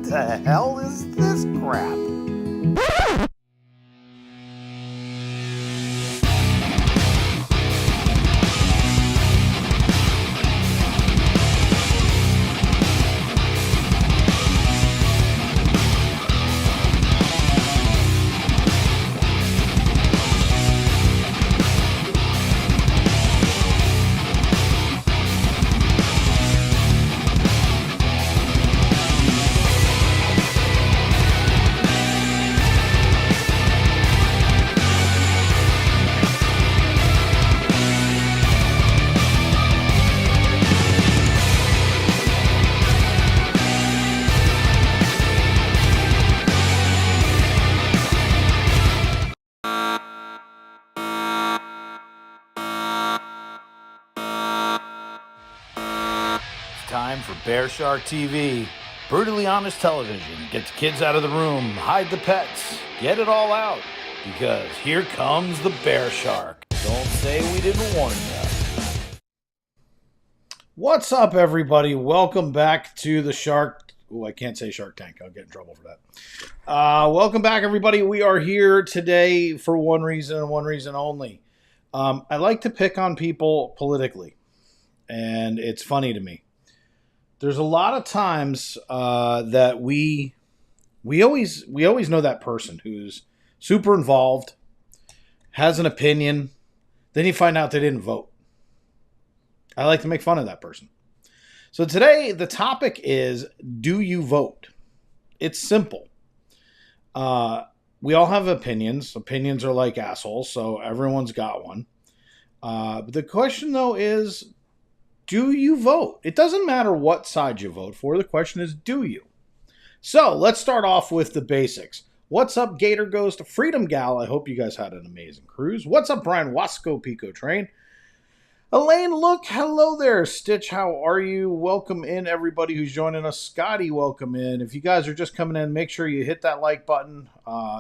the hell is this crap? Time for Bear Shark TV. Brutally honest television. Get the kids out of the room, hide the pets, get it all out. Because here comes the Bear Shark. Don't say we didn't warn you. What's up, everybody? Welcome back to the Shark... Oh, I can't say Shark Tank. I'll get in trouble for that. Welcome back, everybody. We are here today for one reason and one reason only. I like to pick on people politically. And it's funny to me. There's a lot of times that we always know that person who's super involved, has an opinion, then you find out they didn't vote. I like to make fun of that person. So today the topic is, do you vote? It's simple. We all have opinions. Opinions are like assholes, so everyone's got one. But the question though is, do you vote? It doesn't matter what side you vote for. The question is, do you? So let's start off with the basics. What's up, Gator Ghost, Freedom Gal? I hope you guys had an amazing cruise. What's up, Brian Wasco Pico Train? Elaine, look, hello there. Stitch, how are you? Welcome in, everybody who's joining us. Scotty, welcome in. If you guys are just coming in, make sure you hit that like button.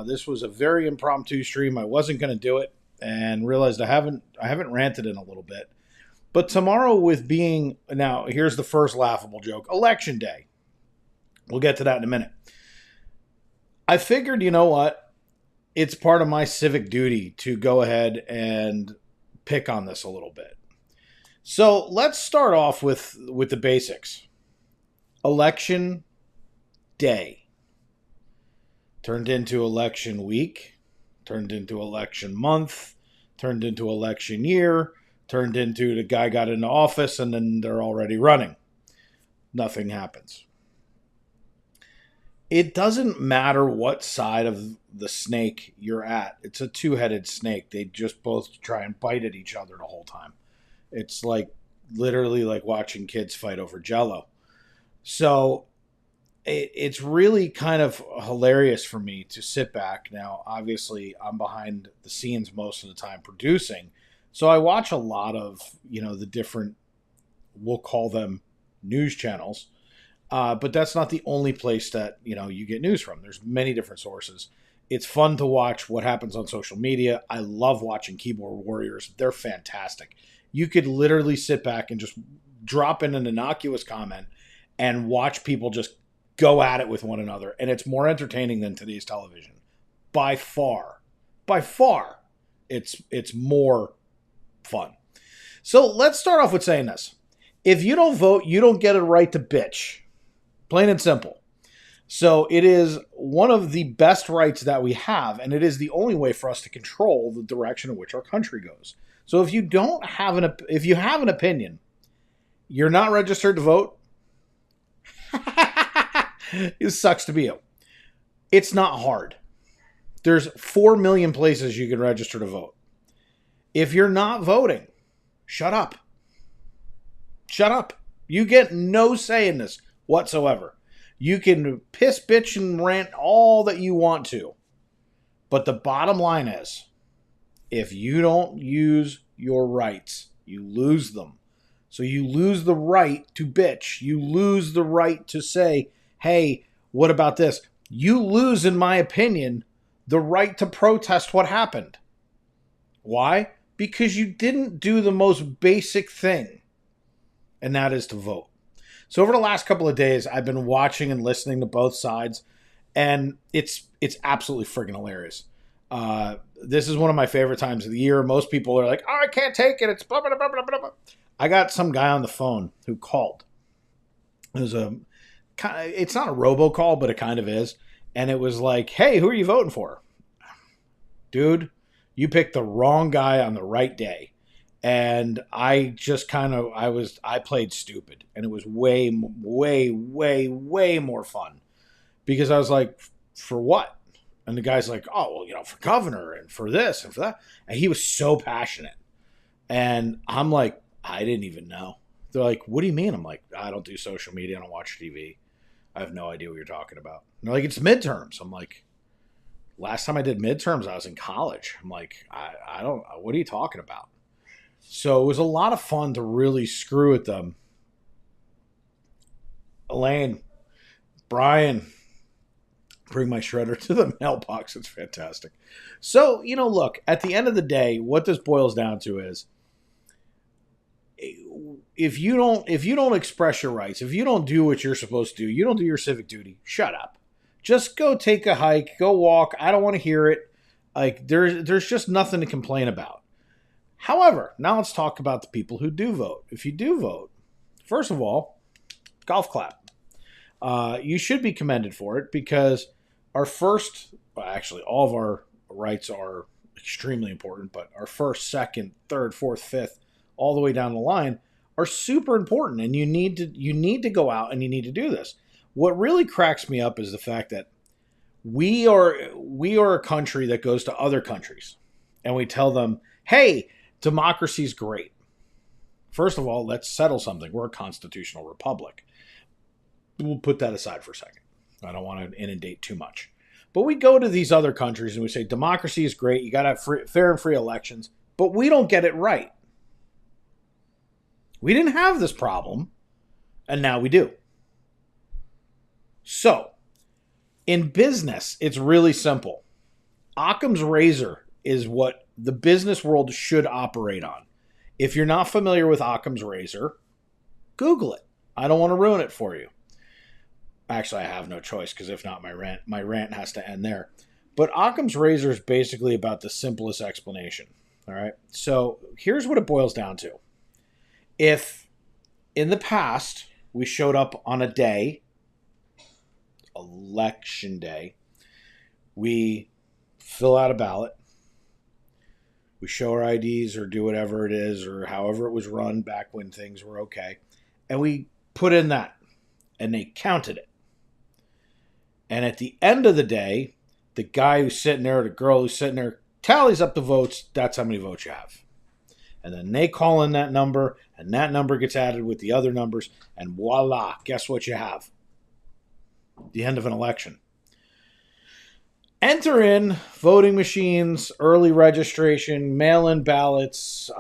This was a very impromptu stream. I wasn't going to do it and realized I haven't ranted in a little bit. But tomorrow with being, now here's the first laughable joke, Election Day. We'll get to that in a minute. I figured, you know what? It's part of my civic duty to go ahead and pick on this a little bit. So let's start off with the basics. Election Day. Turned into election week. Turned into election month. Turned into election year. Turned into the guy got into office and then they're already running. Nothing happens. It doesn't matter what side of the snake you're at. It's a two-headed snake. They just both try and bite at each other the whole time. It's like literally like watching kids fight over Jell-O. So it's really kind of hilarious for me to sit back. Now, obviously, I'm behind the scenes most of the time producing. So I watch a lot of, the different, we'll call them news channels. But that's not the only place that, you get news from. There's many different sources. It's fun to watch what happens on social media. I love watching keyboard warriors. They're fantastic. You could literally sit back and just drop in an innocuous comment and watch people just go at it with one another. And it's more entertaining than today's television. By far. By far. It's more fun. So let's start off with saying this. If you don't vote, you don't get a right to bitch. Plain and simple. So it is one of the best rights that we have, and it is the only way for us to control the direction in which our country goes. So if you have an opinion, you're not registered to vote. It sucks to be you. It's not hard. There's 4 million places you can register to vote. If you're not voting, shut up. Shut up. You get no say in this whatsoever. You can piss, bitch, and rant all that you want to. But the bottom line is, if you don't use your rights, you lose them. So you lose the right to bitch. You lose the right to say, hey, what about this? You lose, in my opinion, the right to protest what happened. Why? Because you didn't do the most basic thing, and that is to vote. So over the last couple of days, I've been watching and listening to both sides, and it's absolutely friggin' hilarious. This is one of my favorite times of the year. Most people are like, "Oh, I can't take it. It's blah blah blah blah blah blah." I got some guy on the phone who called. It was it's not a robocall, but it kind of is. And it was like, "Hey, who are you voting for?" Dude, you picked the wrong guy on the right day. And I just I played stupid. And it was way, way, way, way more fun. Because I was like, for what? And the guy's like, oh, well, for governor and for this and for that. And he was so passionate. And I'm like, I didn't even know. They're like, what do you mean? I'm like, I don't do social media. I don't watch TV. I have no idea what you're talking about. And they're like, it's midterms. I'm like, last time I did midterms, I was in college. I'm like, I don't, what are you talking about? So it was a lot of fun to really screw with them. Elaine, Brian, bring my shredder to the mailbox. It's fantastic. So, look, at the end of the day, what this boils down to is, if you don't express your rights, if you don't do what you're supposed to do, you don't do your civic duty, shut up. Just go take a hike, go walk. I don't want to hear it. Like there's just nothing to complain about. However, now let's talk about the people who do vote. If you do vote, first of all, golf clap. You should be commended for it because all of our rights are extremely important, but our first, second, third, fourth, fifth, all the way down the line are super important, and you need to go out and you need to do this. What really cracks me up is the fact that we are a country that goes to other countries and we tell them, hey, democracy's great. First of all, let's settle something. We're a constitutional republic. We'll put that aside for a second. I don't want to inundate too much. But we go to these other countries and we say, democracy is great. You got to have fair and free elections. But we don't get it right. We didn't have this problem, and now we do. So, in business, it's really simple. Occam's razor is what the business world should operate on. If you're not familiar with Occam's razor, Google it. I don't want to ruin it for you. Actually, I have no choice because if not, my rant has to end there. But Occam's razor is basically about the simplest explanation. All right. So here's what it boils down to. If in the past we showed up on a day, election day, we fill out a ballot, we show our IDs or do whatever it is or however it was run back when things were okay, and we put in that, and they counted it. And at the end of the day, the guy who's sitting there or the girl who's sitting there tallies up the votes. That's how many votes you have. And then they call in that number, and that number gets added with the other numbers, and voila, guess what you have? The end of an election. Enter in voting machines, early registration, mail-in ballots,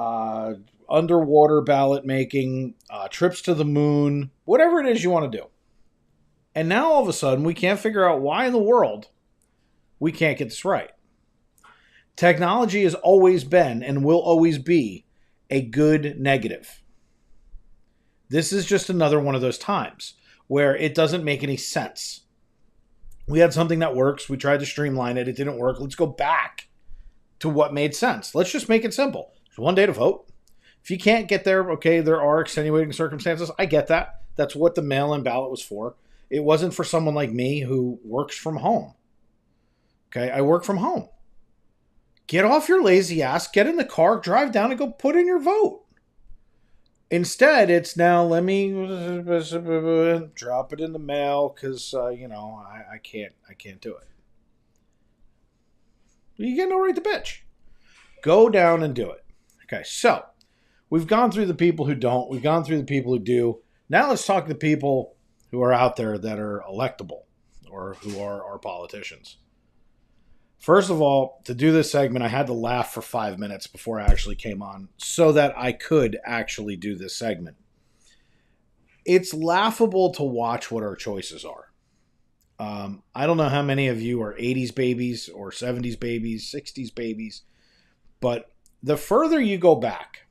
underwater ballot making, trips to the moon, whatever it is you want to do. And now all of a sudden, we can't figure out why in the world we can't get this right. Technology has always been and will always be a good negative. This is just another one of those times where it doesn't make any sense. We had something that works. We tried to streamline it. It didn't work. Let's go back to what made sense. Let's just make it simple. There's one day to vote. If you can't get there, okay, there are extenuating circumstances. I get that. That's what the mail-in ballot was for. It wasn't for someone like me who works from home. Okay, I work from home. Get off your lazy ass, get in the car, drive down and go put in your vote. Instead, it's now, let me drop it in the mail because, I can't do it. You get no right to bitch. Go down and do it. Okay, so we've gone through the people who don't. We've gone through the people who do. Now let's talk to the people who are out there that are electable or who are our politicians. First of all, to do this segment, I had to laugh for 5 minutes before I actually came on so that I could actually do this segment. It's laughable to watch what our choices are. I don't know how many of you are 80s babies or 70s babies, 60s babies, but the further you go back,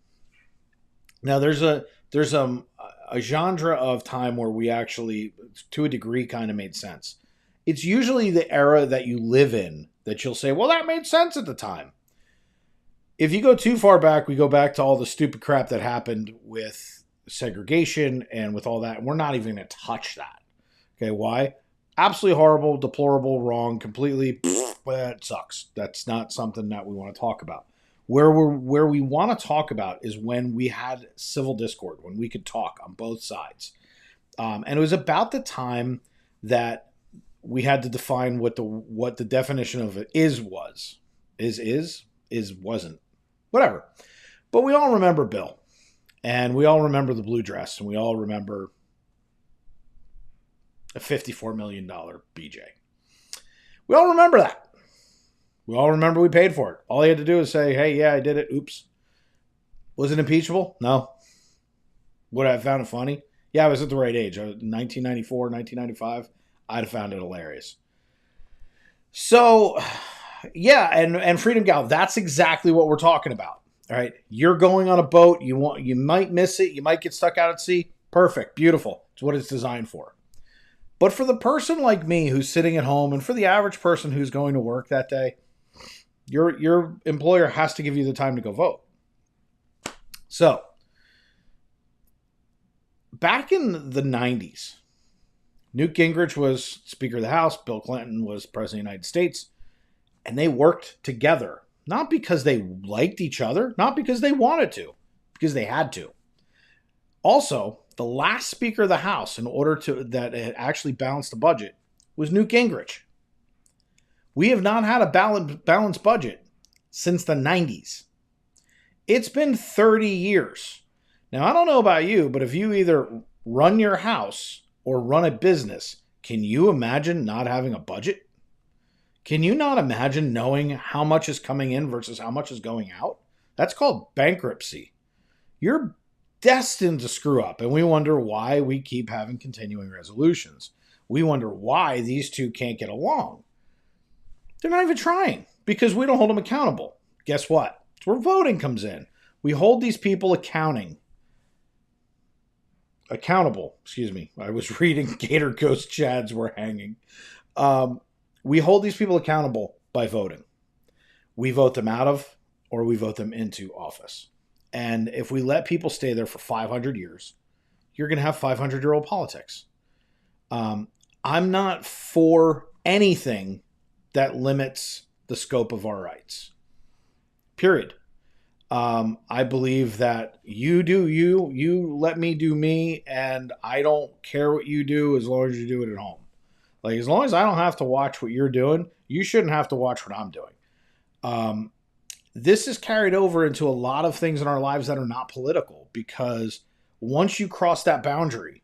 now there's a a genre of time where we actually, to a degree, kind of made sense. It's usually the era that you live in that you'll say, well, that made sense at the time. If you go too far back, we go back to all the stupid crap that happened with segregation and with all that. And we're not even going to touch that. Okay, why? Absolutely horrible, deplorable, wrong, completely, that sucks. That's not something that we want to talk about. Where we want to talk about is when we had civil discord, when we could talk on both sides. And it was about the time that we had to define what the definition of it was. Wasn't. Whatever. But we all remember Bill. And we all remember the blue dress. And we all remember a $54 million BJ. We all remember that. We all remember we paid for it. All he had to do was say, hey, yeah, I did it. Oops. Was it impeachable? No. Would I have found it funny? Yeah, I was at the right age. I was 1994, 1995. I'd have found it hilarious. So, yeah, and Freedom Gal, that's exactly what we're talking about. All right, you're going on a boat. You might miss it. You might get stuck out at sea. Perfect, beautiful. It's what it's designed for. But for the person like me who's sitting at home, and for the average person who's going to work that day, your employer has to give you the time to go vote. So, back in the 90s, Newt Gingrich was Speaker of the House. Bill Clinton was President of the United States. And they worked together. Not because they liked each other. Not because they wanted to. Because they had to. Also, the last Speaker of the House, in order to that it actually balanced the budget, was Newt Gingrich. We have not had a balanced budget since the 90s. It's been 30 years. Now, I don't know about you, but if you either run your house or run a business, can you imagine not having a budget? Can you not imagine knowing how much is coming in versus how much is going out? That's called bankruptcy. You're destined to screw up, and we wonder why we keep having continuing resolutions. We wonder why these two can't get along. They're not even trying because we don't hold them accountable. Guess what? It's where voting comes in. We hold these people accountable. Excuse me. I was reading Gator Ghost Chads were hanging. We hold these people accountable by voting. We vote them out of or we vote them into office. And if we let people stay there for 500 years, you're going to have 500-year-old politics. I'm not for anything that limits the scope of our rights. Period. I believe that you do you let me do me, and I don't care what you do as long as you do it at home. Like, as long as I don't have to watch what you're doing, you shouldn't have to watch what I'm doing. This is carried over into a lot of things in our lives that are not political, because once you cross that boundary,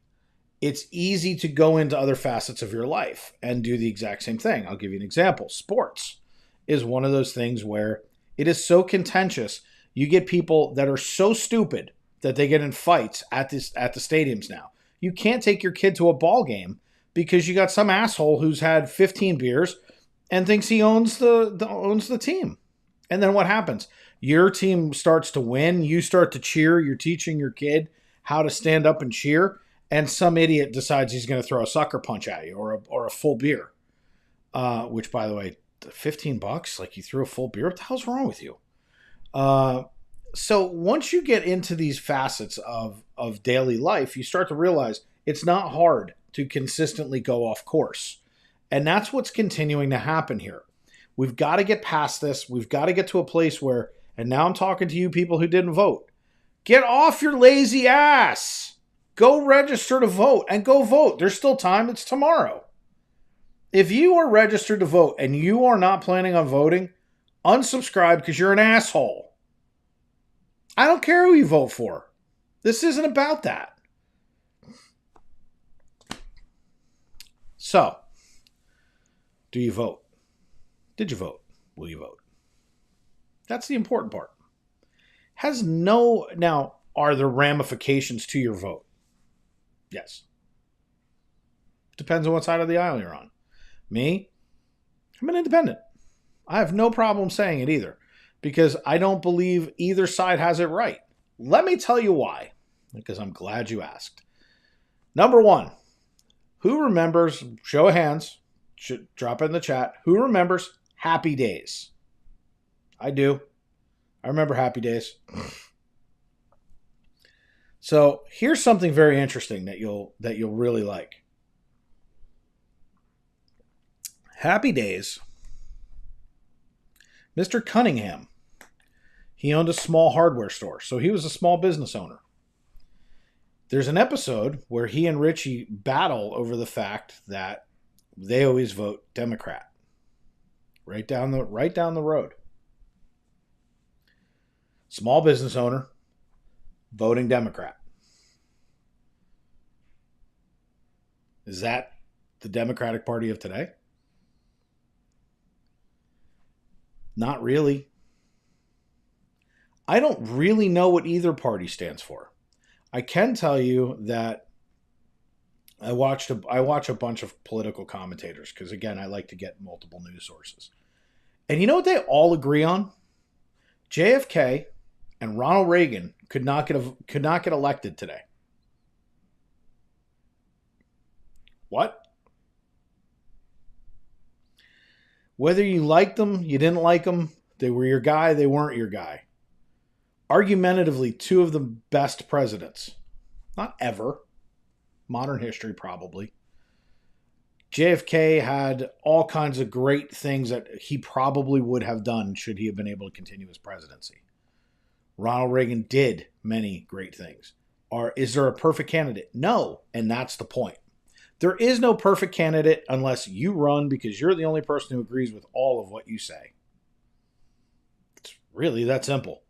it's easy to go into other facets of your life and do the exact same thing. I'll give you an example. Sports is one of those things where it is so contentious. You get people that are so stupid that they get in fights at the stadiums now. You can't take your kid to a ball game because you got some asshole who's had 15 beers and thinks he owns the team. And then what happens? Your team starts to win. You start to cheer. You're teaching your kid how to stand up and cheer. And some idiot decides he's going to throw a sucker punch at you or a full beer. Which, by the way, $15? Like, you threw a full beer? What the hell's wrong with you? So once you get into these facets of daily life, you start to realize it's not hard to consistently go off course. And that's what's continuing to happen here. We've got to get past this. We've got to get to a place where, and now I'm talking to you people who didn't vote, get off your lazy ass. Go register to vote and go vote. There's still time. It's tomorrow. If you are registered to vote and you are not planning on voting, unsubscribe because you're an asshole. I don't care who you vote for. This isn't about that. So, do you vote? Did you vote? Will you vote? That's the important part. Now, are there ramifications to your vote? Yes. Depends on what side of the aisle you're on. Me, I'm an independent. I have no problem saying it either, because I don't believe either side has it right. Let me tell you why, because I'm glad you asked. Number one, who remembers, show of hands, drop it in the chat, who remembers Happy Days? I do. I remember Happy Days. So here's something very interesting that you'll really like. Happy Days. Mr. Cunningham. He owned a small hardware store, so he was a small business owner. There's an episode where he and Richie battle over the fact that they always vote Democrat. Right down the road. Small business owner voting Democrat. Is that the Democratic Party of today? Not really. I don't really know what either party stands for. I can tell you that I watch a bunch of political commentators because, again, I like to get multiple news sources. And you know what they all agree on? JFK and Ronald Reagan could not get elected today. What? Whether you liked them, you didn't like them, they were your guy, they weren't your guy. Argumentatively, two of the best presidents. Not ever. Modern history, probably. JFK had all kinds of great things that he probably would have done should he have been able to continue his presidency. Ronald Reagan did many great things. Is there a perfect candidate? No, and that's the point. There is no perfect candidate unless you run because you're the only person who agrees with all of what you say. It's really that simple.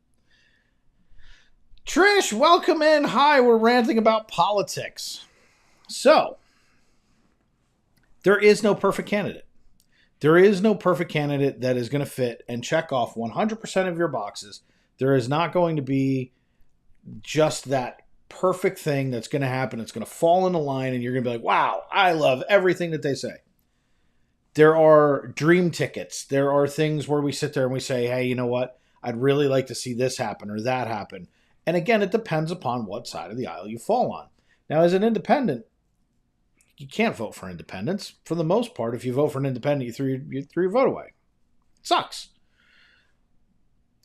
Trish, welcome in. Hi, we're ranting about politics. So, there is no perfect candidate. There is no perfect candidate that is going to fit and check off 100% of your boxes. There is not going to be just that perfect thing that's going to happen. It's going to fall into line and you're going to be like, wow, I love everything that they say. There are dream tickets. There are things where we sit there and we say, hey, you know what? I'd really like to see this happen or that happen. And again, it depends upon what side of the aisle you fall on. Now, as an independent, you can't vote for independents. For the most part, if you vote for an independent, you threw your vote away. It sucks.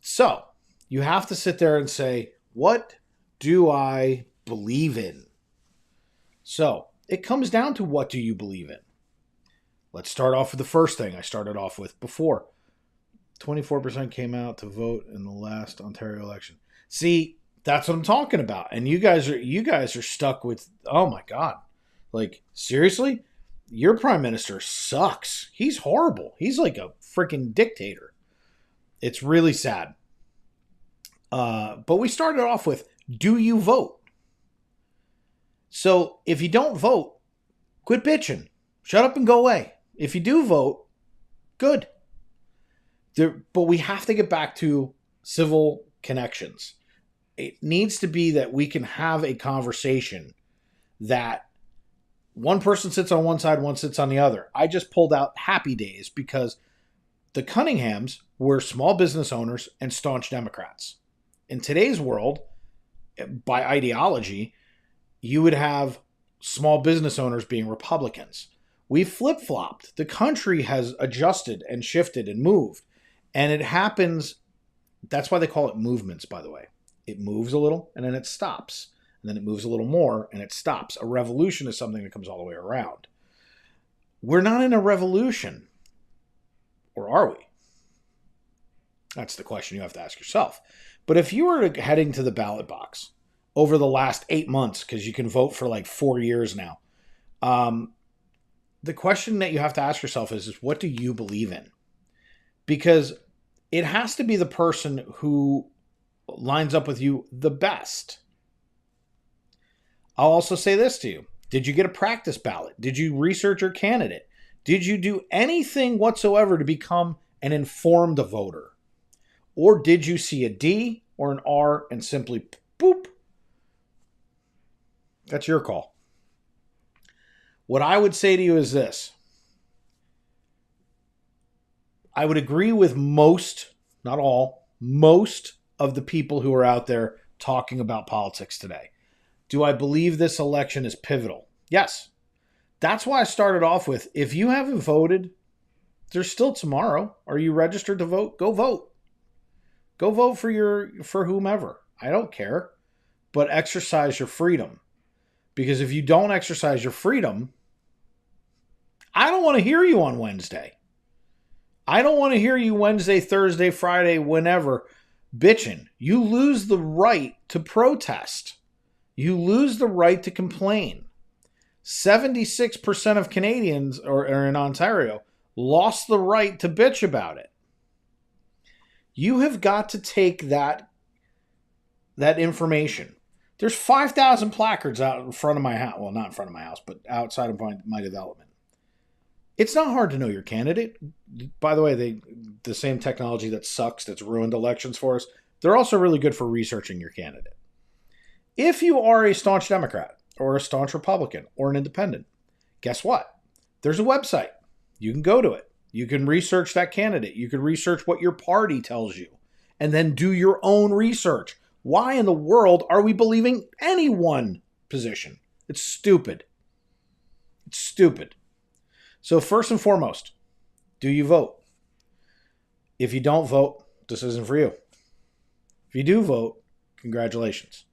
So, you have to sit there and say, what do I believe in? So, it comes down to what do you believe in? Let's start off with the first thing I started off with before. 24% came out to vote in the last Ontario election. See, that's what I'm talking about. And you guys are stuck with, oh my God. Like, seriously? Your prime minister sucks. He's horrible. He's like a freaking dictator. It's really sad. But we started off with, do you vote? So if you don't vote, quit bitching. Shut up and go away. If you do vote, good. But we have to get back to civil connections. It needs to be that we can have a conversation that one person sits on one side, one sits on the other. I just pulled out Happy Days because the Cunninghams were small business owners and staunch Democrats. In today's world, by ideology, you would have small business owners being Republicans. We've flip-flopped. The country has adjusted and shifted and moved. And it happens, that's why they call it movements, by the way. It moves a little and then it stops. And then it moves a little more and it stops. A revolution is something that comes all the way around. We're not in a revolution. Or are we? That's the question you have to ask yourself. But if you were heading to the ballot box over the last 8 months, because you can vote for like 4 years now, the question that you have to ask yourself is what do you believe in? Because it has to be the person who lines up with you the best. I'll also say this to you. Did you get a practice ballot? Did you research your candidate? Did you do anything whatsoever to become an informed voter? Or did you see a D or an R and simply boop? That's your call. What I would say to you is this. I would agree with most, not all, most of the people who are out there talking about politics today. Do I believe this election is pivotal? Yes. That's why I started off with, if you haven't voted, there's still tomorrow. Are you registered to vote? Go vote. Go vote for whomever. I don't care. But exercise your freedom. Because if you don't exercise your freedom, I don't want to hear you on Wednesday. I don't want to hear you Wednesday, Thursday, Friday, whenever, bitching. You lose the right to protest. You lose the right to complain. 76% of Canadians, or in Ontario, lost the right to bitch about it. You have got to take that information. There's 5,000 placards out in front of my house. Well, not in front of my house, but outside of my development. It's not hard to know your candidate. By the way, the same technology that sucks, that's ruined elections for us, they're also really good for researching your candidate. If you are a staunch Democrat or a staunch Republican or an independent, guess what? There's a website. You can go to it. You can research that candidate. You can research what your party tells you and then do your own research. Why in the world are we believing any one position? It's stupid. It's stupid. So first and foremost, do you vote? If you don't vote, this isn't for you. If you do vote, congratulations.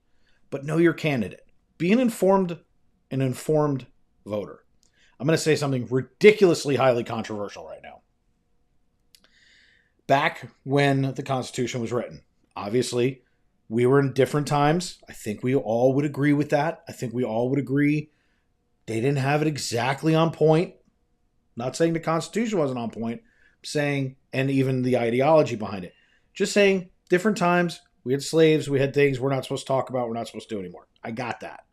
But know your candidate. Be an informed voter. I'm going to say something ridiculously highly controversial right now. Back when the Constitution was written, obviously, we were in different times. I think we all would agree with that. I think we all would agree they didn't have it exactly on point. Not saying the Constitution wasn't on point. I'm saying, and even the ideology behind it. Just saying, different times. We had slaves. We had things we're not supposed to talk about. We're not supposed to do anymore. I got that.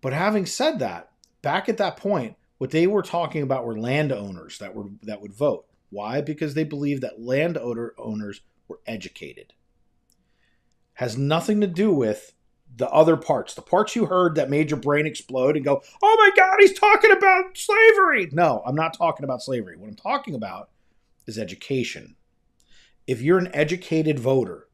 But having said that, back at that point, what they were talking about were landowners that would vote. Why? Because they believed that landowners were educated. Has nothing to do with the other parts. The parts you heard that made your brain explode and go, oh my God, he's talking about slavery. No, I'm not talking about slavery. What I'm talking about is education. If you're an educated voter,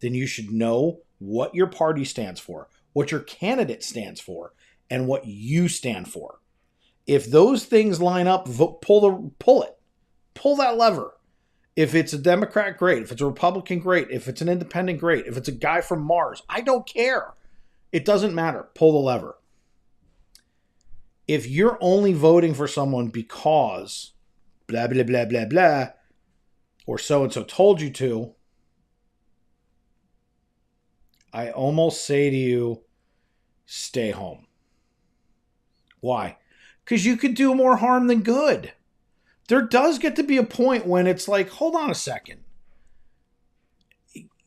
then you should know what your party stands for, what your candidate stands for, and what you stand for. If those things line up, pull it. Pull that lever. If it's a Democrat, great. If it's a Republican, great. If it's an independent, great. If it's a guy from Mars, I don't care. It doesn't matter. Pull the lever. If you're only voting for someone because blah, blah, blah, blah, blah, or so-and-so told you to, I almost say to you, stay home. Why? Because you could do more harm than good. There does get to be a point when it's like, hold on a second.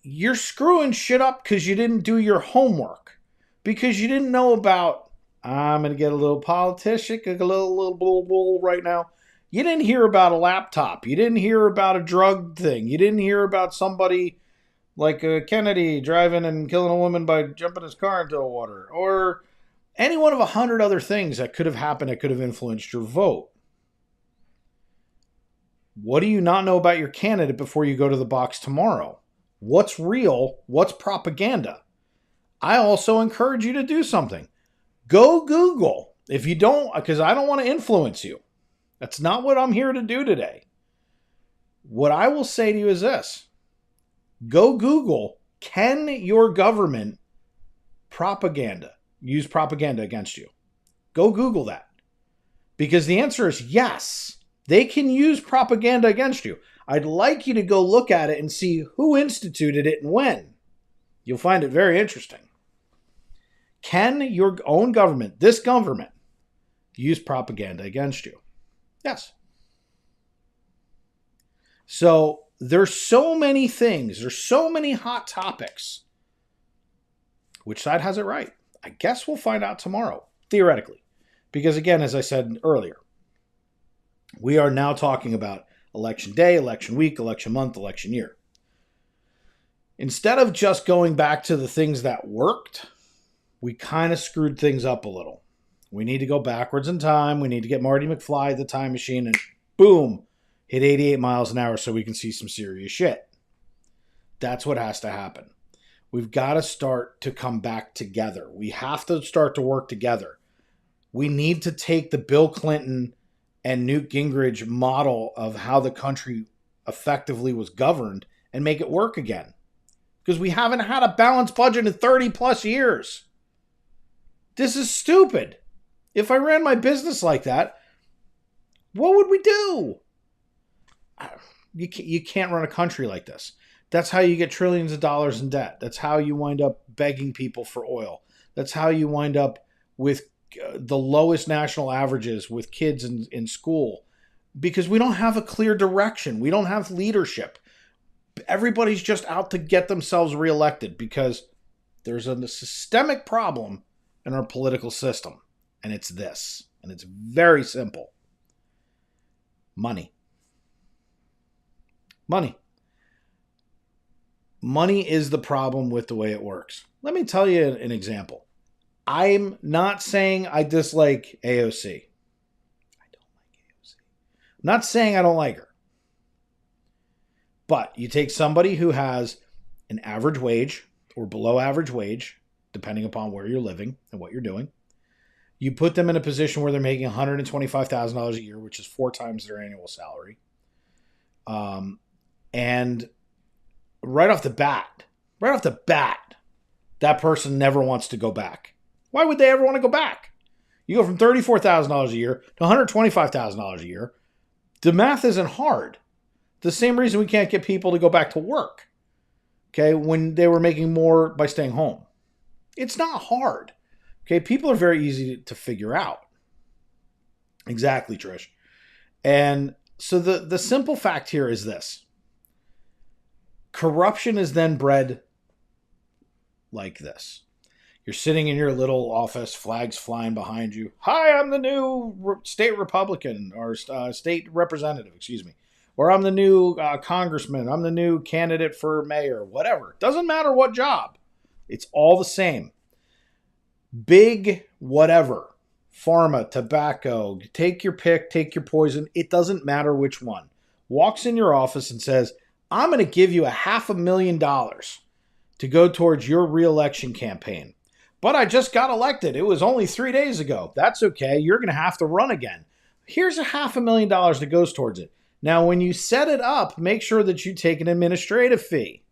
You're screwing shit up because you didn't do your homework. Because you didn't know about, I'm going to get a little politician, a little bull right now. You didn't hear about a laptop. You didn't hear about a drug thing. You didn't hear about somebody like Kennedy driving and killing a woman by jumping his car into the water. Or any one of 100 other things that could have happened that could have influenced your vote. What do you not know about your candidate before you go to the box tomorrow? What's real? What's propaganda? I also encourage you to do something. Go Google. If you don't, because I don't want to influence you. That's not what I'm here to do today. What I will say to you is this. Go Google, can your government use propaganda against you? Go Google that. Because the answer is yes. They can use propaganda against you. I'd like you to go look at it and see who instituted it and when. You'll find it very interesting. Can your own government, this government, use propaganda against you? Yes. So there's so many things. There's so many hot topics. Which side has it right? I guess we'll find out tomorrow, theoretically. Because again, as I said earlier, we are now talking about election day, election week, election month, election year. Instead of just going back to the things that worked, we kind of screwed things up a little. We need to go backwards in time. We need to get Marty McFly the time machine and boom, hit 88 miles an hour so we can see some serious shit. That's what has to happen. We've got to start to come back together. We have to start to work together. We need to take the Bill Clinton and Newt Gingrich model of how the country effectively was governed and make it work again. Because we haven't had a balanced budget in 30 plus years. This is stupid. If I ran my business like that, what would we do? You can't run a country like this. That's how you get trillions of dollars in debt. That's how you wind up begging people for oil. That's how you wind up with the lowest national averages with kids in school. Because we don't have a clear direction. We don't have leadership. Everybody's just out to get themselves reelected because there's a systemic problem in our political system. And it's this. And it's very simple. Money. Money. Money is the problem with the way it works. Let me tell you an example. I'm not saying I dislike AOC. I don't like AOC. I'm not saying I don't like her. But you take somebody who has an average wage or below average wage, depending upon where you're living and what you're doing. You put them in a position where they're making $125,000 a year, which is 4 times their annual salary. And right off the bat, that person never wants to go back. Why would they ever want to go back? You go from $34,000 a year to $125,000 a year. The math isn't hard. The same reason we can't get people to go back to work, okay, when they were making more by staying home. It's not hard. Okay, people are very easy to figure out. Exactly, Trish. And so the simple fact here is this. Corruption is then bred like this. You're sitting in your little office, flags flying behind you. Hi, I'm the new state Republican or state representative, Or I'm the new congressman. I'm the new candidate for mayor, whatever. Doesn't matter what job. It's all the same. Big whatever. Pharma, tobacco, take your pick, take your poison. It doesn't matter which one. Walks in your office and says, I'm going to give you $500,000 to go towards your reelection campaign. But I just got elected. It was only 3 days ago. That's okay. You're going to have to run again. Here's $500,000 that goes towards it. Now, when you set it up, make sure that you take an administrative fee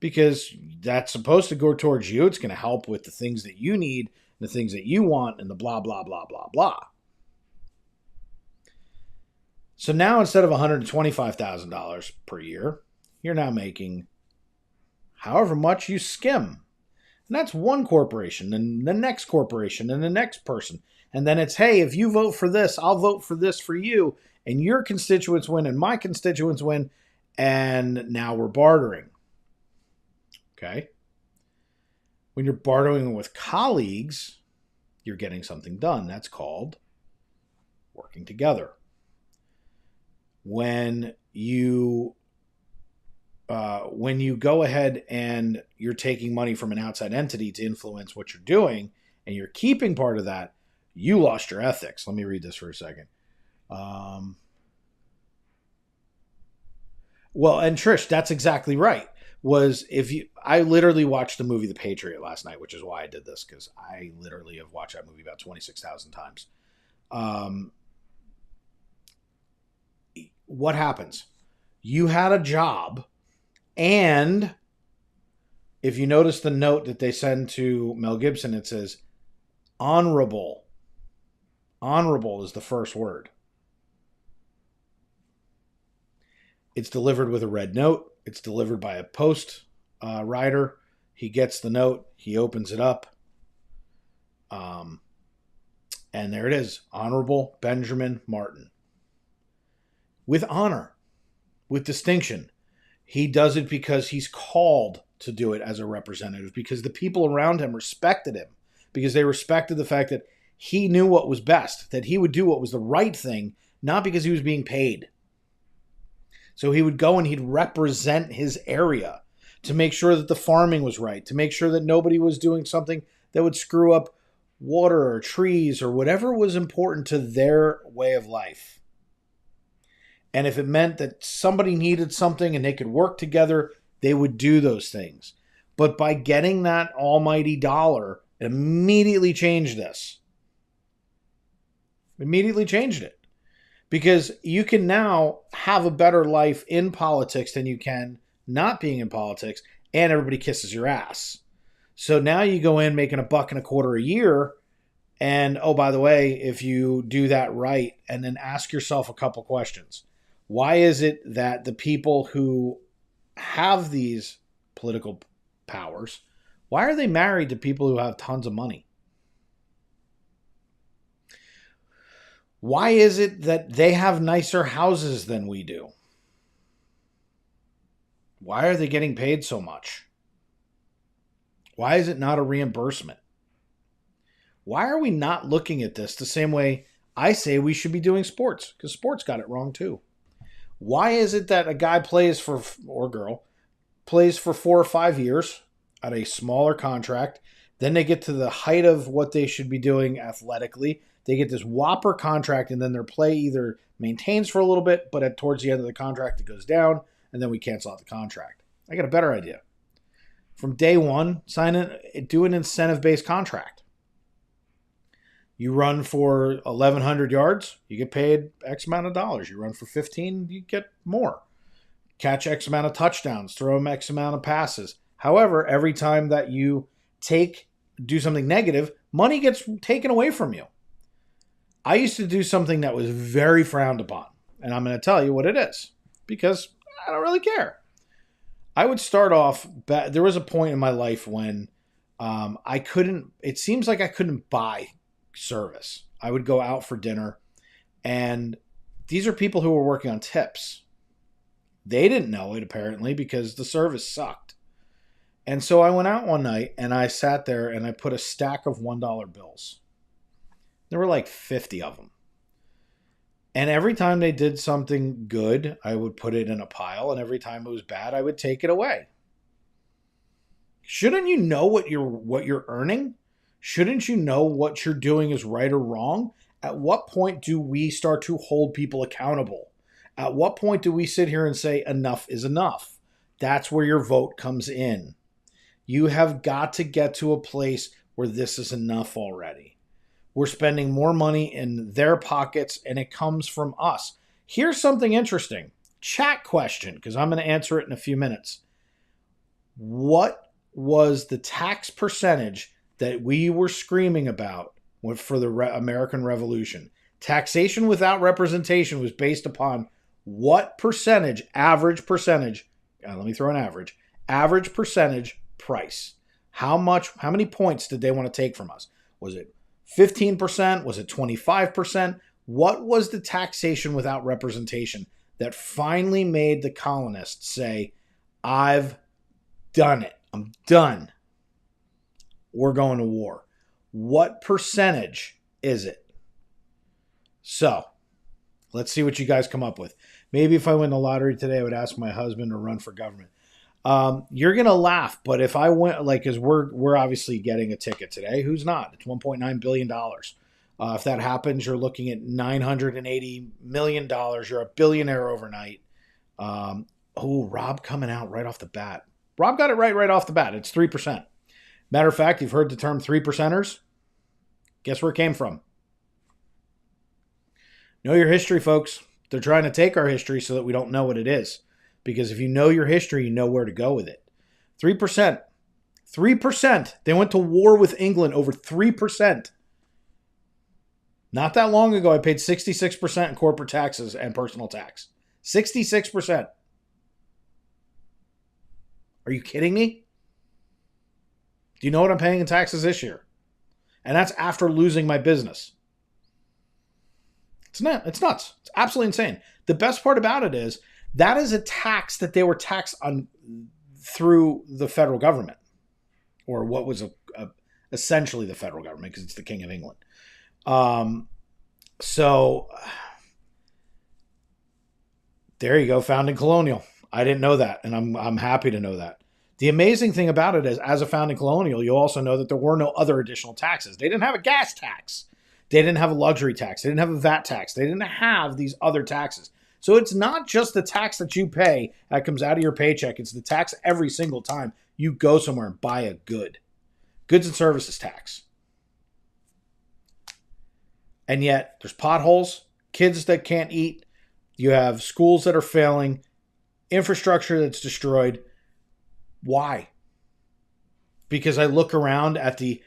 because that's supposed to go towards you. It's going to help with the things that you need, the things that you want, and the blah, blah, blah, blah, blah. So now instead of $125,000 per year, you're now making however much you skim. And that's one corporation, and the next corporation, and the next person. And then it's, hey, if you vote for this, I'll vote for this for you. And your constituents win, and my constituents win. And now we're bartering. Okay? When you're bartering with colleagues, you're getting something done. That's called working together. When you go ahead and you're taking money from an outside entity to influence what you're doing, and you're keeping part of that, you lost your ethics. Let me read this for a second. Well, and Trish, that's exactly right. I literally watched the movie The Patriot last night, which is why I did this, because I literally have watched that movie about 26,000 times. What happens? You had a job, and if you notice the note that they send to Mel Gibson, it says honorable. Honorable is the first word. It's delivered with a red note. It's delivered by a post rider. He gets the note. He opens it up. And there it is. Honorable Benjamin Martin. With honor. With distinction. He does it because he's called to do it as a representative. Because the people around him respected him. Because they respected the fact that he knew what was best. That he would do what was the right thing. Not because he was being paid. So he would go and he'd represent his area to make sure that the farming was right, to make sure that nobody was doing something that would screw up water or trees or whatever was important to their way of life. And if it meant that somebody needed something and they could work together, they would do those things. But by getting that almighty dollar, it immediately changed this. Immediately changed it. Because you can now have a better life in politics than you can not being in politics, and everybody kisses your ass. So now you go in making $1.25 a year, and oh, by the way, if you do that right, and then ask yourself a couple questions. Why is it that the people who have these political powers, why are they married to people who have tons of money? Why is it that they have nicer houses than we do? Why are they getting paid so much? Why is it not a reimbursement? Why are we not looking at this the same way I say we should be doing sports? Because sports got it wrong too. Why is it that a guy plays for, or girl, plays for 4 or 5 years at a smaller contract, then they get to the height of what they should be doing athletically, they get this whopper contract, and then their play either maintains for a little bit, but towards the end of the contract, it goes down, and then we cancel out the contract. I got a better idea. From day one, do an incentive-based contract. You run for 1,100 yards, you get paid X amount of dollars. You run for 15, you get more. Catch X amount of touchdowns, throw them X amount of passes. However, every time that you do something negative, money gets taken away from you. I used to do something that was very frowned upon, and I'm going to tell you what it is, because I don't really care. I would start off, there was a point in my life when it seems like I couldn't buy service. I would go out for dinner, and these are people who were working on tips. They didn't know it, apparently, because the service sucked. And so I went out one night, and I sat there, and I put a stack of $1 bills. There were like 50 of them. And every time they did something good, I would put it in a pile, and every time it was bad, I would take it away. Shouldn't you know what you're earning? Shouldn't you know what you're doing is right or wrong? At what point do we start to hold people accountable? At what point do we sit here and say enough is enough? That's where your vote comes in. You have got to get to a place where this is enough already. We're spending more money in their pockets, and it comes from us. Here's something interesting. Chat question, because I'm going to answer it in a few minutes. What was the tax percentage that we were screaming about for the American Revolution? Taxation without representation was based upon what percentage, average percentage, let me throw an average percentage price. How many points did they want to take from us? Was it 15%? Was it 25%? What was the taxation without representation that finally made the colonists say, I've done it. I'm done. We're going to war. What percentage is it? So, let's see what you guys come up with. Maybe if I win the lottery today, I would ask my husband to run for government. You're going to laugh, but if I went, because we're obviously getting a ticket today. Who's not? It's $1.9 billion. If that happens, you're looking at $980 million. You're a billionaire overnight. Rob coming out right off the bat. Rob got it right off the bat. It's 3%. Matter of fact, you've heard the term 3%ers. Guess where it came from? Know your history, folks. They're trying to take our history so that we don't know what it is. Because if you know your history, you know where to go with it. 3%. 3%. They went to war with England over 3%. Not that long ago, I paid 66% in corporate taxes and personal tax. 66%. Are you kidding me? Do you know what I'm paying in taxes this year? And that's after losing my business. It's nuts. It's absolutely insane. The best part about it is that is a tax that they were taxed on through the federal government, or what was essentially the federal government, because it's the King of England. So there you go, founding colonial. I didn't know that, and I'm happy to know that. The amazing thing about it is, as a founding colonial, you'll also know that there were no other additional taxes. They didn't have a gas tax. They didn't have a luxury tax. They didn't have a VAT tax. They didn't have these other taxes. So it's not just the tax that you pay that comes out of your paycheck. It's the tax every single time you go somewhere and buy a good. Goods and services tax. And yet there's potholes, kids that can't eat. You have schools that are failing, infrastructure that's destroyed. Why? Because I look around at the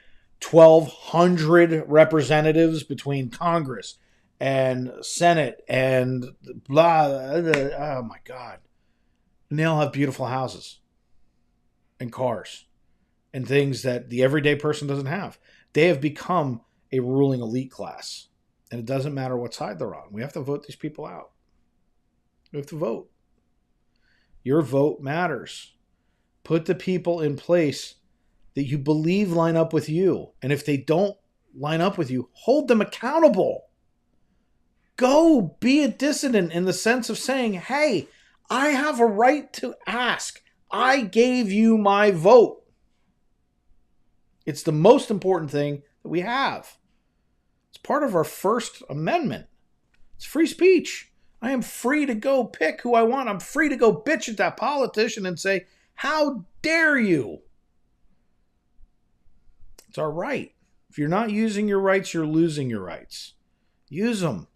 1,200 representatives between Congress and Senate and blah. Oh my God. And they all have beautiful houses and cars and things that the everyday person doesn't have. They have become a ruling elite class. And it doesn't matter what side they're on. We have to vote these people out. We have to vote. Your vote matters. Put the people in place that you believe line up with you. And if they don't line up with you, hold them accountable. Go be a dissident in the sense of saying, hey, I have a right to ask. I gave you my vote. It's the most important thing that we have. It's part of our First Amendment. It's free speech. I am free to go pick who I want. I'm free to go bitch at that politician and say, how dare you? It's our right. If you're not using your rights, you're losing your rights. Use them.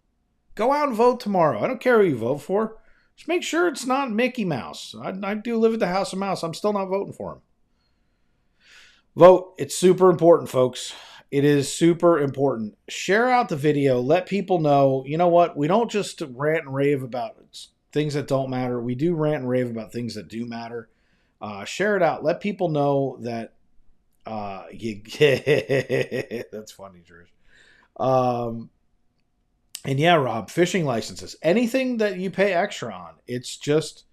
Go out and vote tomorrow. I don't care who you vote for. Just make sure it's not Mickey Mouse. I do live at the House of Mouse. I'm still not voting for him. Vote. It's super important, folks. It is super important. Share out the video. Let people know, you know what? We don't just rant and rave about things that don't matter. We do rant and rave about things that do matter. Share it out. Let people know that that's funny, Trish. And yeah, Rob, fishing licenses, anything that you pay extra on, it's just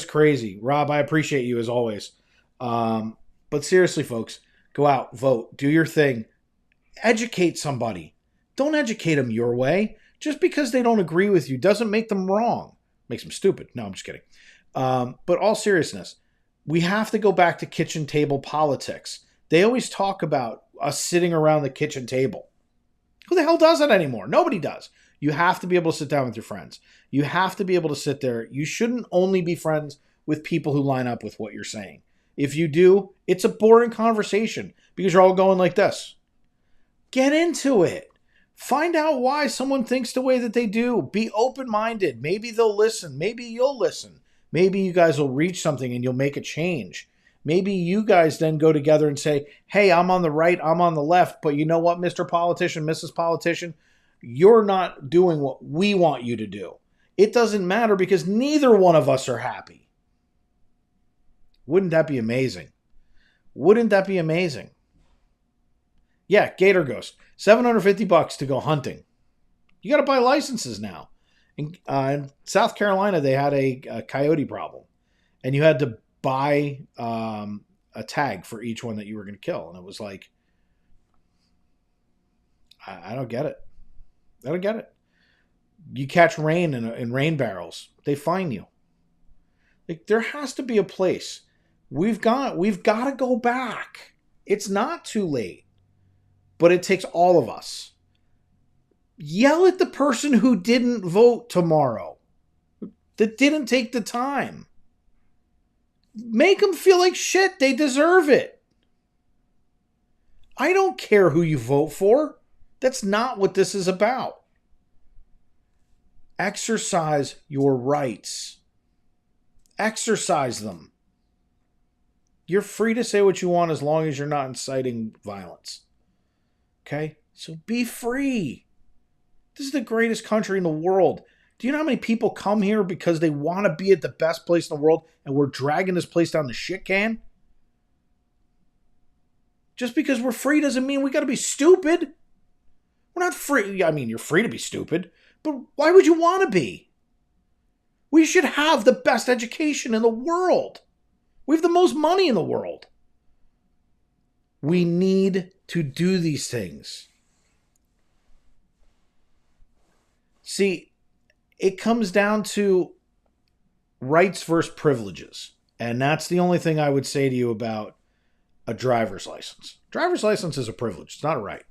crazy. Rob, I appreciate you as always. But seriously, folks, go out, vote, do your thing, educate somebody. Don't educate them your way. Just because they don't agree with you doesn't make them wrong. Makes them stupid. No, I'm just kidding. But all seriousness, we have to go back to kitchen table politics. They always talk about us sitting around the kitchen table. Who the hell does that anymore? Nobody does. You have to be able to sit down with your friends. You have to be able to sit there. You shouldn't only be friends with people who line up with what you're saying. If you do, it's a boring conversation because you're all going like this. Get into it. Find out why someone thinks the way that they do. Be open-minded. Maybe they'll listen. Maybe you'll listen. Maybe you guys will reach something and you'll make a change. Maybe you guys then go together and say, hey, I'm on the right, I'm on the left, but you know what, Mr. Politician, Mrs. Politician? You're not doing what we want you to do. It doesn't matter because neither one of us are happy. Wouldn't that be amazing? Wouldn't that be amazing? Yeah, Gator Ghost, $750 to go hunting. You got to buy licenses now. In South Carolina, they had a coyote problem, and you had to buy a tag for each one that you were going to kill. And it was like, I don't get it. I don't get it. You catch rain in rain barrels, they fine you. Like, there has to be a place. We've got to go back. It's not too late, but it takes all of us. Yell at the person who didn't vote tomorrow, that didn't take the time. Make them feel like shit. They deserve it. I don't care who you vote for. That's not what this is about. Exercise your rights. Exercise them. You're free to say what you want as long as you're not inciting violence. Okay? So be free. This is the greatest country in the world. Do you know how many people come here because they want to be at the best place in the world and we're dragging this place down the shit can? Just because we're free doesn't mean we got to be stupid. We're not free. I mean, you're free to be stupid, but why would you want to be? We should have the best education in the world. We have the most money in the world. We need to do these things. See, it comes down to rights versus privileges. And that's the only thing I would say to you about a driver's license. Driver's license is a privilege. It's not a right.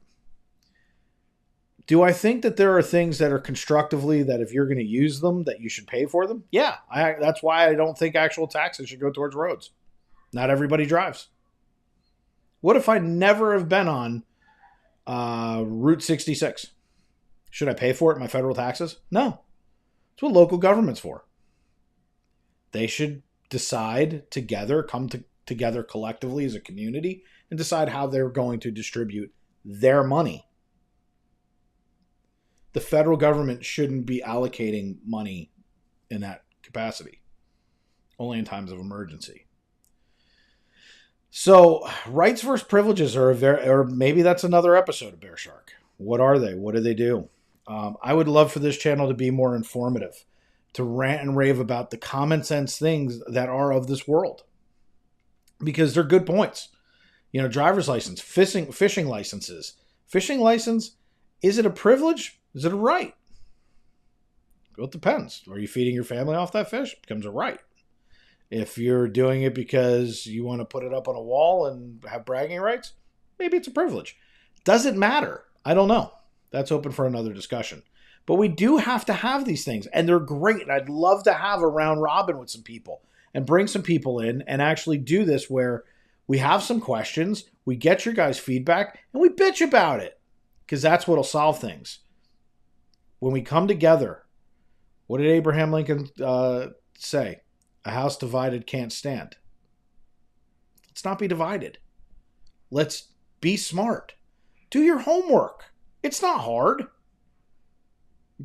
Do I think that there are things that are constructively that if you're going to use them, that you should pay for them? Yeah, that's why I don't think actual taxes should go towards roads. Not everybody drives. What if I never have been on Route 66. Should I pay for it in my federal taxes? No. It's what local government's for. They should decide together, together collectively as a community, and decide how they're going to distribute their money. The federal government shouldn't be allocating money in that capacity, only in times of emergency. So, rights versus privileges or maybe that's another episode of Bear Shark. What are they? What do they do? I would love for this channel to be more informative, to rant and rave about the common sense things that are of this world, because they're good points. You know, driver's license, fishing licenses. Fishing license, is it a privilege? Is it a right? Well, it depends. Are you feeding your family off that fish? It becomes a right. If you're doing it because you want to put it up on a wall and have bragging rights, maybe it's a privilege. Does it matter? I don't know. That's open for another discussion. But we do have to have these things, and they're great. And I'd love to have a round robin with some people and bring some people in and actually do this where we have some questions, we get your guys' feedback, and we bitch about it, because that's what'll solve things. When we come together, what did Abraham Lincoln say? A house divided can't stand. Let's not be divided. Let's be smart. Do your homework. It's not hard.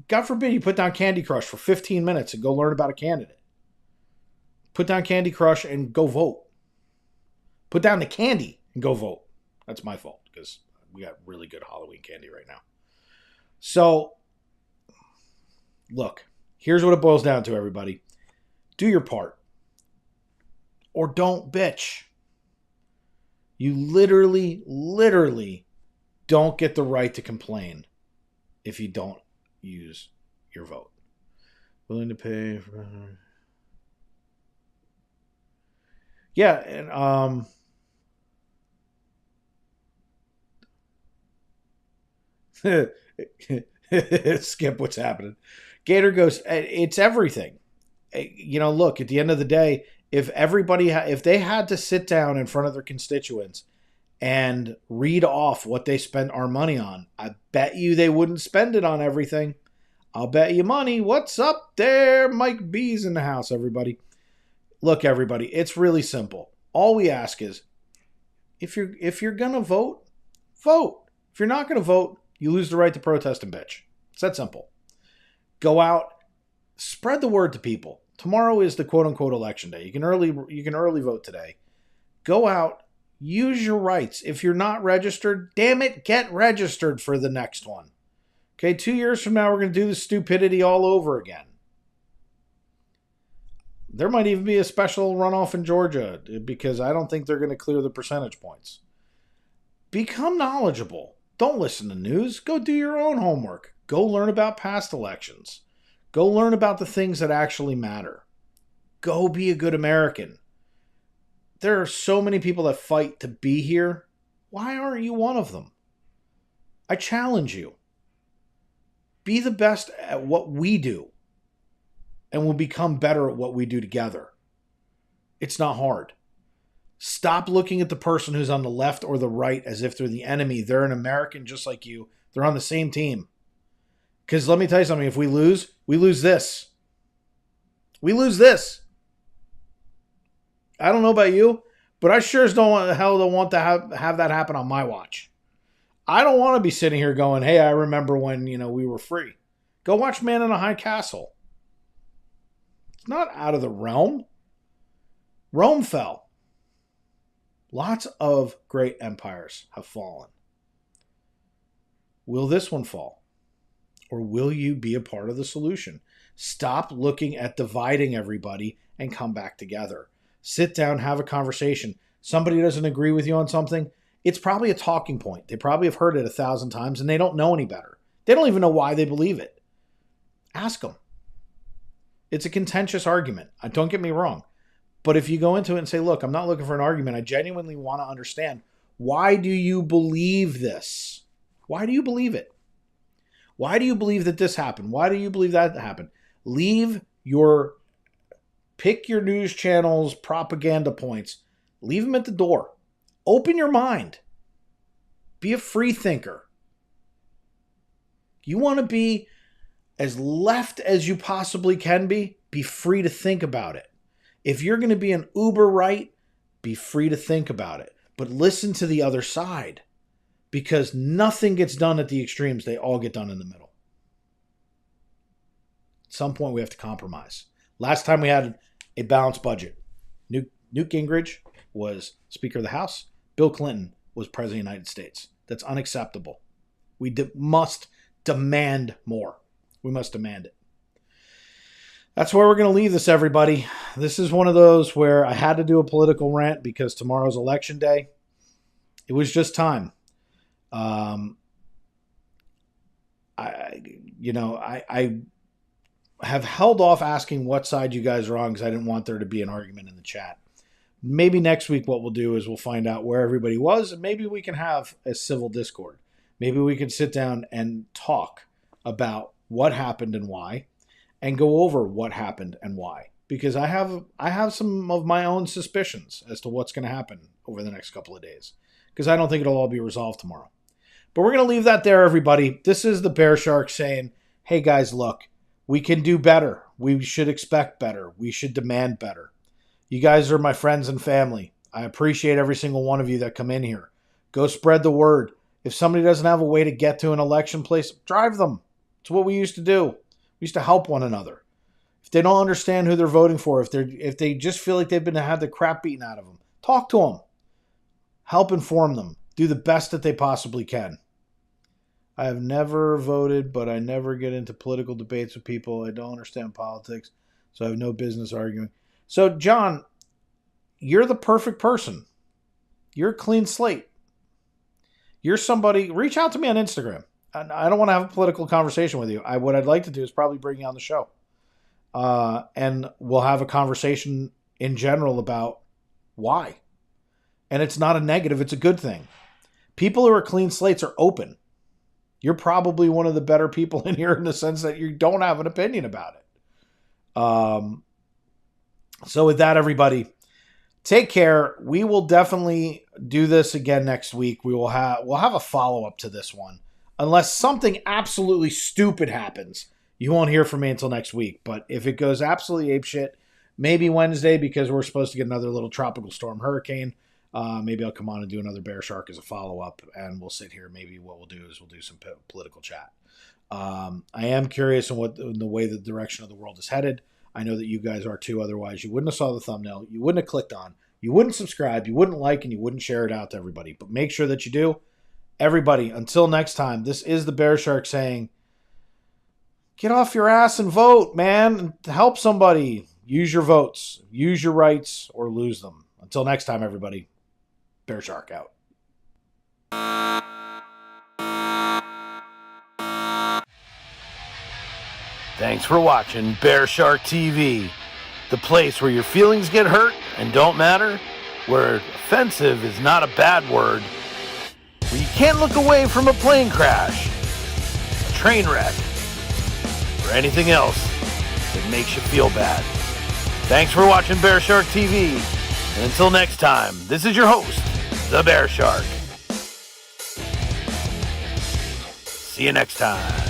God forbid you put down Candy Crush for 15 minutes and go learn about a candidate. Put down Candy Crush and go vote. Put down the candy and go vote. That's my fault because we got really good Halloween candy right now. So, look, here's what it boils down to, everybody. Do your part. Or don't bitch. You literally don't get the right to complain if you don't use your vote. Willing to pay for... Yeah, and skip what's happening. Gator goes, it's everything. You know, look, at the end of the day, if everybody, if they had to sit down in front of their constituents and read off what they spent our money on, I bet you they wouldn't spend it on everything. I'll bet you money. What's up there? Mike B's in the house, everybody. Look, everybody, it's really simple. All we ask is, if you're gonna vote, vote. If you're not gonna vote, you lose the right to protest and bitch. It's that simple. Go out, spread the word to people. Tomorrow is the quote-unquote election day. You can early vote today. Go out, use your rights. If you're not registered, damn it, get registered for the next one. Okay, 2 years from now, we're going to do the stupidity all over again. There might even be a special runoff in Georgia because I don't think they're going to clear the percentage points. Become knowledgeable. Don't listen to news. Go do your own homework. Go learn about past elections. Go learn about the things that actually matter. Go be a good American. There are so many people that fight to be here. Why aren't you one of them? I challenge you. Be the best at what we do, and we'll become better at what we do together. It's not hard. Stop looking at the person who's on the left or the right as if they're the enemy. They're an American just like you. They're on the same team. Because let me tell you something. If we lose this. We lose this. I don't know about you, but I sure as don't want to have that happen on my watch. I don't want to be sitting here going, hey, I remember when, we were free. Go watch Man in a High Castle. It's not out of the realm. Rome fell. Lots of great empires have fallen. Will this one fall? Or will you be a part of the solution? Stop looking at dividing everybody and come back together. Sit down, have a conversation. Somebody doesn't agree with you on something. It's probably a talking point. They probably have heard it 1,000 times and they don't know any better. They don't even know why they believe it. Ask them. It's a contentious argument. Don't get me wrong. But if you go into it and say, look, I'm not looking for an argument. I genuinely want to understand. Why do you believe this? Why do you believe it? Why do you believe that this happened? Why do you believe that happened? Pick your news channels, propaganda points. Leave them at the door. Open your mind. Be a free thinker. You want to be as left as you possibly can be free to think about it. If you're going to be an uber right, be free to think about it. But listen to the other side, because nothing gets done at the extremes. They all get done in the middle. At some point, we have to compromise. Last time we had a balanced budget, Newt Gingrich was Speaker of the House. Bill Clinton was President of the United States. That's unacceptable. We must demand more. We must demand it. That's where we're going to leave this, everybody. This is one of those where I had to do a political rant because tomorrow's election day. It was just time. I have held off asking what side you guys are on because I didn't want there to be an argument in the chat. Maybe next week what we'll do is we'll find out where everybody was, and maybe we can have a civil discord. Maybe we can sit down and talk about what happened and why, and go over what happened and why. Because I have some of my own suspicions as to what's going to happen over the next couple of days. Because I don't think it'll all be resolved tomorrow. But we're going to leave that there, everybody. This is the Bear Shark saying, hey guys, look, we can do better. We should expect better. We should demand better. You guys are my friends and family. I appreciate every single one of you that come in here. Go spread the word. If somebody doesn't have a way to get to an election place, drive them. It's what we used to do. We used to help one another. If they don't understand who they're voting for, if they just feel like they've had the crap beaten out of them, talk to them. Help inform them. Do the best that they possibly can. I have never voted, but I never get into political debates with people. I don't understand politics, so I have no business arguing. So, John, you're the perfect person. You're a clean slate. You're somebody, reach out to me on Instagram. I don't want to have a political conversation with you. What I'd like to do is probably bring you on the show. And we'll have a conversation in general about why. And it's not a negative, it's a good thing. People who are clean slates are open. You're probably one of the better people in here in the sense that you don't have an opinion about it. So with that, everybody, take care. We will definitely do this again next week. We'll have a follow-up to this one. Unless something absolutely stupid happens, you won't hear from me until next week. But if it goes absolutely apeshit, maybe Wednesday, because we're supposed to get another little tropical storm hurricane. Maybe I'll come on and do another Bear Shark as a follow-up, and we'll sit here. Maybe what we'll do is we'll do some political chat. I am curious in the way the direction of the world is headed. I know that you guys are too. Otherwise, you wouldn't have saw the thumbnail. You wouldn't have clicked on. You wouldn't subscribe. You wouldn't like, and you wouldn't share it out to everybody. But make sure that you do. Everybody, until next time, this is the Bear Shark saying, get off your ass and vote, man. Help somebody. Use your votes. Use your rights or lose them. Until next time, everybody. Bear Shark out. Thanks for watching Bear Shark TV, the place where your feelings get hurt and don't matter, where offensive is not a bad word, where you can't look away from a plane crash, a train wreck, or anything else that makes you feel bad. Thanks for watching Bear Shark TV, and until next time, this is your host, the Bear Shark. See you next time.